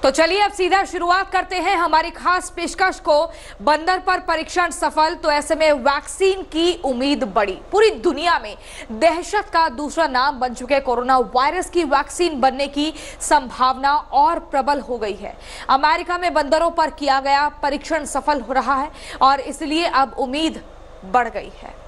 तो चलिए अब सीधा शुरुआत करते हैं हमारी खास पेशकश को। बंदर पर परीक्षण सफल, तो ऐसे में वैक्सीन की उम्मीद बढ़ी। पूरी दुनिया में दहशत का दूसरा नाम बन चुके कोरोना वायरस की वैक्सीन बनने की संभावना और प्रबल हो गई है। अमेरिका में बंदरों पर किया गया परीक्षण सफल हो रहा है और इसलिए अब उम्मीद बढ़ गई है।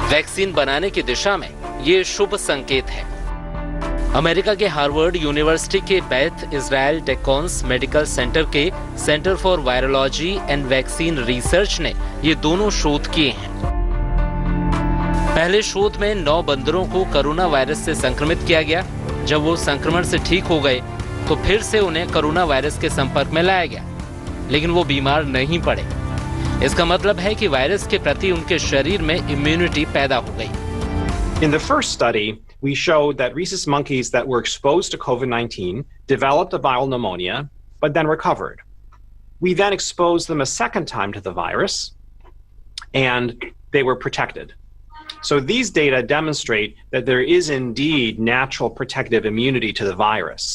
वैक्सीन बनाने की दिशा में ये शुभ संकेत है। अमेरिका के हार्वर्ड यूनिवर्सिटी के बेथ इजराइल डेकोन्स मेडिकल सेंटर के centre for virology and vaccine research ने ये दोनों शोध किए हैं। पहले शोध में 9 बंदरों को कोरोना वायरस से संक्रमित किया गया। जब वो संक्रमण से ठीक हो गए तो फिर से उन्हें कोरोना वायरस के संपर्क में लाया गया, लेकिन वो बीमार नहीं पड़े। इसका मतलब है कि वायरस के प्रति उनके शरीर में इम्यूनिटी पैदा हो गई। In the first study, we showed that rhesus monkeys that were exposed to COVID-19 developed a viral pneumonia, but then recovered. We then exposed them a second time to the virus, and they were protected. So these data demonstrate that there is indeed natural protective immunity to the virus,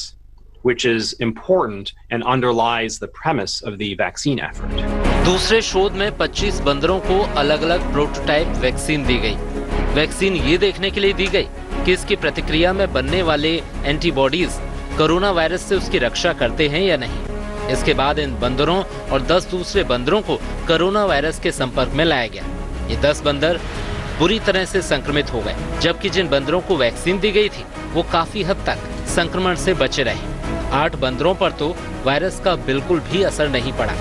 which is important and underlies the premise of the vaccine effort. दूसरे शोध में 25 बंदरों को अलग-अलग prototype vaccine दी गई। Vaccine ये देखने के लिए दी गई कि इसकी प्रतिक्रिया में बनने वाले एंटीबॉडीज कोरोना वायरस से उसकी रक्षा करते हैं या नहीं। इसके बाद इन बंदरों और 10 दूसरे बंदरों को कोरोना वायरस के संपर्क में लाया गया। ये 10 बंदर बुरी तरह से संक्रमित हो गए, जबकि जिन बंदरों को वैक्सीन दी गई थी वो काफी हद तक संक्रमण से बचे रहे। 8 बंदरों पर तो वायरस का बिल्कुल भी असर नहीं पड़ा।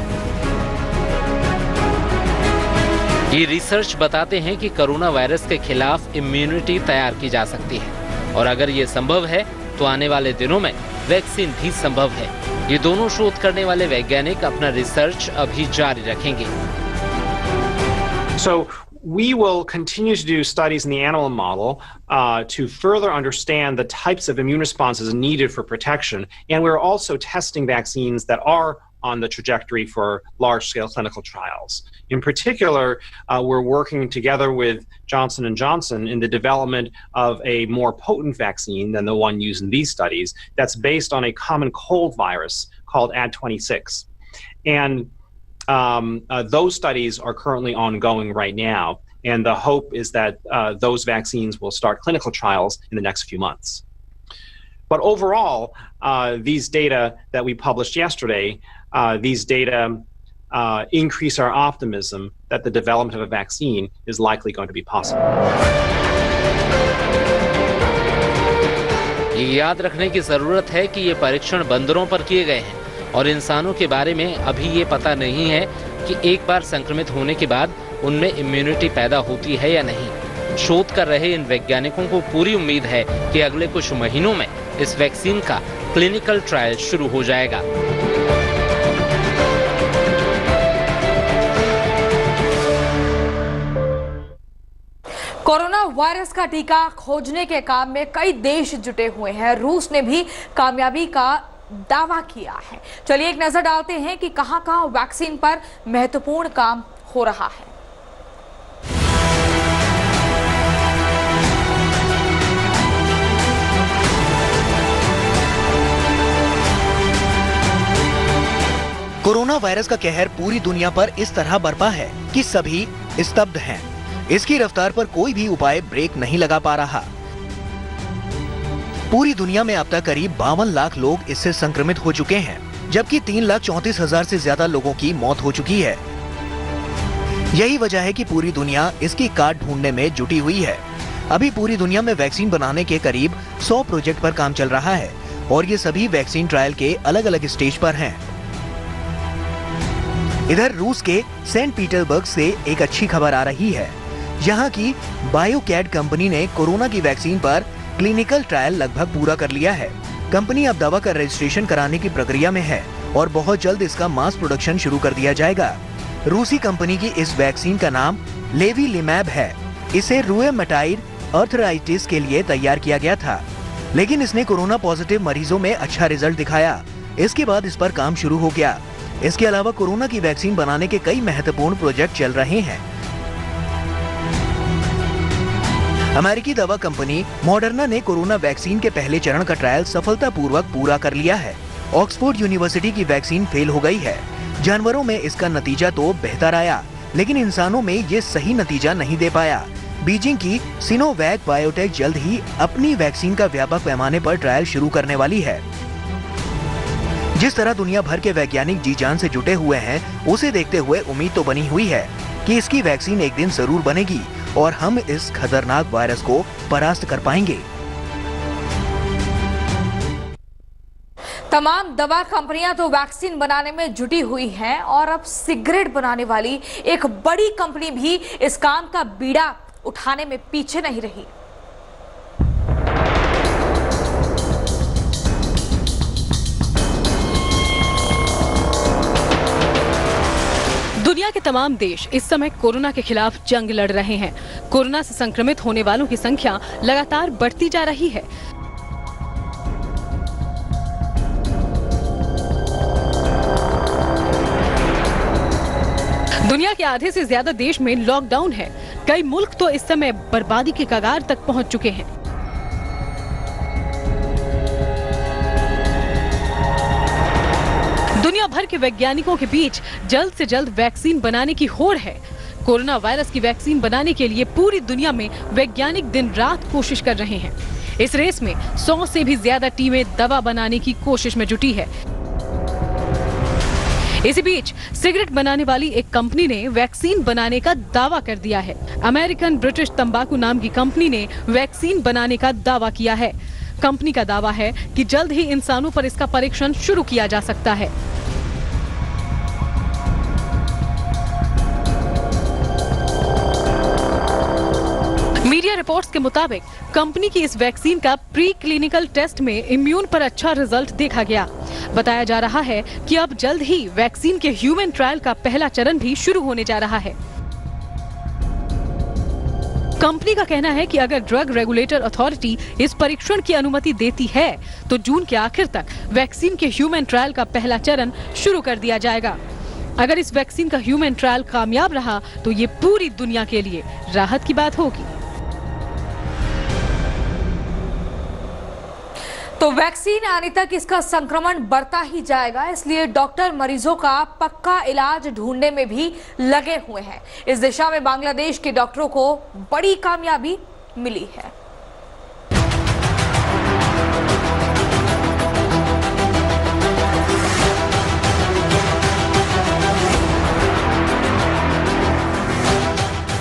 ये रिसर्च बताते हैं कि कोरोना वायरस के खिलाफ इम्यूनिटी तैयार की जा सकती है और अगर ये संभव है तो आने वाले दिनों में वैक्सीन भी संभव है। ये दोनों शोध करने वाले वैज्ञानिक अपना रिसर्च अभी जारी रखेंगे। So we will continue to do studies in the animal model to further understand the types of immune responses needed for protection, and we're also testing vaccines that are on the trajectory for large-scale clinical trials. In particular, we're working together with Johnson & Johnson in the development of a more potent vaccine than the one used in these studies that's based on a common cold virus called Ad26. And those studies are currently ongoing right now, and the hope is that those vaccines will start clinical trials in the next few months. But overall, these data that we published yesterday, these data increase our optimism that the development of a vaccine is likely going to be possible. ये याद रखने की जरूरत है कि ये परीक्षण बंदरों पर किए गए हैं और इंसानों के बारे में अभी ये पता नहीं है कि एक बार संक्रमित होने के बाद उनमें इम्यूनिटी पैदा होती है या नहीं। शोध कर रहे इन वैज्ञानिकों को पूरी उम्मीद है कि अगले कुछ महीनों में इस वैक्सीन का क्लिनिकल ट्रायल शुरू हो जाएगा। कोरोना वायरस का टीका खोजने के काम में कई देश जुटे हुए हैं। रूस ने भी कामयाबी का दावा किया है। चलिए एक नजर डालते हैं कि कहां-कहां वैक्सीन पर महत्वपूर्ण काम हो रहा है। कोरोना वायरस का कहर पूरी दुनिया पर इस तरह बरपा है कि सभी स्तब्ध हैं। इसकी रफ्तार पर कोई भी उपाय ब्रेक नहीं लगा पा रहा। पूरी दुनिया में अब तक करीब 52 लाख लोग इससे संक्रमित हो चुके हैं, जबकि 3,34,000 से ज्यादा लोगों की मौत हो चुकी है। यही वजह है कि पूरी दुनिया इसकी काट ढूंढने में जुटी हुई है। अभी पूरी दुनिया में वैक्सीन बनाने के करीब 100 प्रोजेक्ट पर काम चल रहा है और ये सभी वैक्सीन ट्रायल के अलग अलग स्टेज पर हैं। इधर रूस के सेंट पीटर्सबर्ग से एक अच्छी खबर आ रही है। यहाँ की बायोकैड कंपनी ने कोरोना की वैक्सीन पर क्लिनिकल ट्रायल लगभग पूरा कर लिया है। कंपनी अब दवा का रजिस्ट्रेशन कराने की प्रक्रिया में है और बहुत जल्द इसका मास प्रोडक्शन शुरू कर दिया जाएगा। रूसी कंपनी की इस वैक्सीन का नाम लेविलिमैब है। इसे रूमेटॉइड आर्थराइटिस के लिए तैयार किया गया था, लेकिन इसने कोरोना पॉजिटिव मरीजों में अच्छा रिजल्ट दिखाया। इसके बाद इस पर काम शुरू हो गया। इसके अलावा कोरोना की वैक्सीन बनाने के कई महत्वपूर्ण प्रोजेक्ट चल रहे हैं। अमेरिकी दवा कंपनी मॉडर्ना ने कोरोना वैक्सीन के पहले चरण का ट्रायल सफलतापूर्वक पूरा कर लिया है। ऑक्सफोर्ड यूनिवर्सिटी की वैक्सीन फेल हो गई है। जानवरों में इसका नतीजा तो बेहतर आया, लेकिन इंसानों में ये सही नतीजा नहीं दे पाया। बीजिंग की सिनोवैक बायोटेक जल्द ही अपनी वैक्सीन का व्यापक पैमाने पर ट्रायल शुरू करने वाली है। जिस तरह दुनिया भर के वैज्ञानिक जी जान से जुटे हुए हैं, उसे देखते हुए उम्मीद तो बनी हुई है कि इसकी वैक्सीन एक दिन जरूर बनेगी और हम इस खतरनाक वायरस को परास्त कर पाएंगे। तमाम दवा कंपनियां तो वैक्सीन बनाने में जुटी हुई हैं और अब सिगरेट बनाने वाली एक बड़ी कंपनी भी इस काम का बीड़ा उठाने में पीछे नहीं रही। दुनिया के तमाम देश इस समय कोरोना के खिलाफ जंग लड़ रहे हैं। कोरोना से संक्रमित होने वालों की संख्या लगातार बढ़ती जा रही है। दुनिया के आधे से ज्यादा देश में लॉकडाउन है। कई मुल्क तो इस समय बर्बादी के कगार तक पहुंच चुके हैं। दुनिया भर के वैज्ञानिकों के बीच जल्द से जल्द वैक्सीन बनाने की होड़ है। कोरोना वायरस की वैक्सीन बनाने के लिए पूरी दुनिया में वैज्ञानिक दिन रात कोशिश कर रहे हैं। इस रेस में 100 से भी ज्यादा टीमें दवा बनाने की कोशिश में जुटी है। इसी बीच सिगरेट बनाने वाली एक कंपनी ने वैक्सीन बनाने का दावा कर दिया है। अमेरिकन ब्रिटिश तंबाकू नाम की कंपनी ने वैक्सीन बनाने का दावा किया है। कंपनी का दावा है कि जल्द ही इंसानों पर इसका परीक्षण शुरू किया जा सकता है। मीडिया रिपोर्ट्स के मुताबिक कंपनी की इस वैक्सीन का प्री क्लिनिकल टेस्ट में इम्यून पर अच्छा रिजल्ट देखा गया। बताया जा रहा है कि अब जल्द ही वैक्सीन के ह्यूमन ट्रायल का पहला चरण भी शुरू होने जा रहा है। कंपनी का कहना है कि अगर ड्रग रेगुलेटर अथॉरिटी इस परीक्षण की अनुमति देती है तो जून के आखिर तक वैक्सीन के ह्यूमन ट्रायल का पहला चरण शुरू कर दिया जाएगा। अगर इस वैक्सीन का ह्यूमन ट्रायल कामयाब रहा तो ये पूरी दुनिया के लिए राहत की बात होगी। तो वैक्सीन आने तक इसका संक्रमण बढ़ता ही जाएगा, इसलिए डॉक्टर मरीजों का पक्का इलाज ढूंढने में भी लगे हुए हैं। इस दिशा में बांग्लादेश के डॉक्टरों को बड़ी कामयाबी मिली है।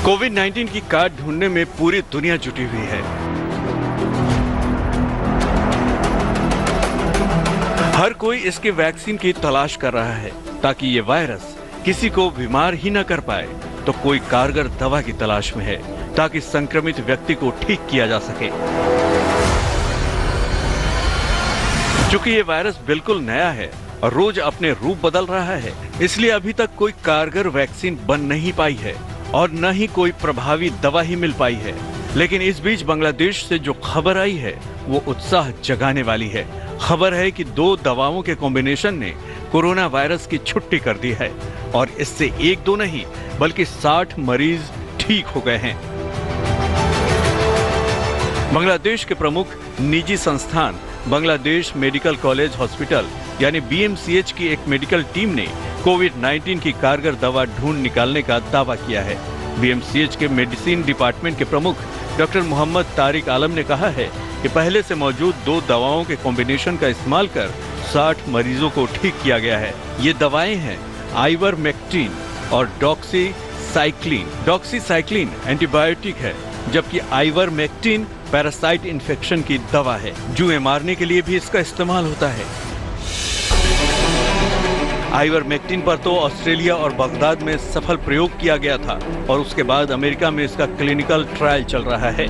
कोविड-19 की काट ढूंढने में पूरी दुनिया जुटी हुई है। हर कोई इसके वैक्सीन की तलाश कर रहा है ताकि ये वायरस किसी को बीमार ही न कर पाए। तो कोई कारगर दवा की तलाश में है ताकि संक्रमित व्यक्ति को ठीक किया जा सके। चूंकि ये वायरस बिल्कुल नया है और रोज अपने रूप बदल रहा है, इसलिए अभी तक कोई कारगर वैक्सीन बन नहीं पाई है और न ही कोई प्रभावी दवा ही मिल पाई है। लेकिन इस बीच बांग्लादेश से जो खबर आई है वो उत्साह जगाने वाली है। खबर है कि 2 दवाओं के कॉम्बिनेशन ने कोरोना वायरस की छुट्टी कर दी है और इससे 1-2 नहीं बल्कि 60 मरीज ठीक हो गए हैं। बांग्लादेश के प्रमुख निजी संस्थान बांग्लादेश मेडिकल कॉलेज हॉस्पिटल यानी BMCH की एक मेडिकल टीम ने कोविड-19 की कारगर दवा ढूंढ निकालने का दावा किया है। BMCH के मेडिसिन डिपार्टमेंट के प्रमुख डॉक्टर मोहम्मद तारिक आलम ने कहा है कि पहले से मौजूद 2 दवाओं के कॉम्बिनेशन का इस्तेमाल कर 60 मरीजों को ठीक किया गया है। ये दवाएं हैं आइवरमेक्टिन और डॉक्सीसाइक्लिन। डॉक्सीसाइक्लिन एंटीबायोटिक है, जबकि आइवरमेक्टिन पैरासाइट इन्फेक्शन की दवा है। जुएं मारने के लिए भी इसका इस्तेमाल होता है। आइवरमेक्टिन पर तो ऑस्ट्रेलिया और बगदाद में सफल प्रयोग किया गया था और उसके बाद अमेरिका में इसका क्लिनिकल ट्रायल चल रहा है।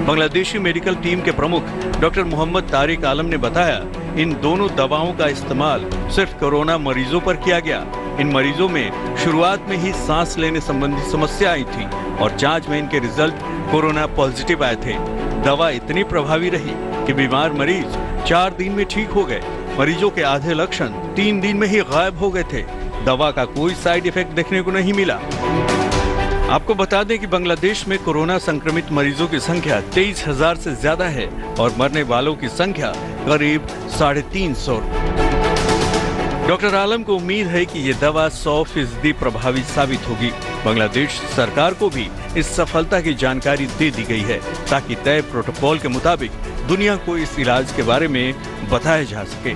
बांग्लादेशी मेडिकल टीम के प्रमुख डॉक्टर मोहम्मद तारिक आलम ने बताया, इन दोनों दवाओं का इस्तेमाल सिर्फ कोरोना मरीजों पर किया गया। इन मरीजों में शुरुआत में ही सांस लेने संबंधी समस्या आई थी और जांच में इनके रिजल्ट कोरोना पॉजिटिव आए थे। दवा इतनी प्रभावी रही कि बीमार मरीज 4 दिन में ठीक हो गए। मरीजों के आधे लक्षण 3 दिन में ही गायब हो गए थे। दवा का कोई साइड इफेक्ट देखने को नहीं मिला। आपको बता दें कि बांग्लादेश में कोरोना संक्रमित मरीजों की संख्या 23,000 से ज्यादा है और मरने वालों की संख्या करीब 350। डॉक्टर आलम को उम्मीद है कि ये दवा 100% प्रभावी साबित होगी। बांग्लादेश सरकार को भी इस सफलता की जानकारी दे दी गई है ताकि तय प्रोटोकॉल के मुताबिक दुनिया को इस इलाज के बारे में बताया जा सके।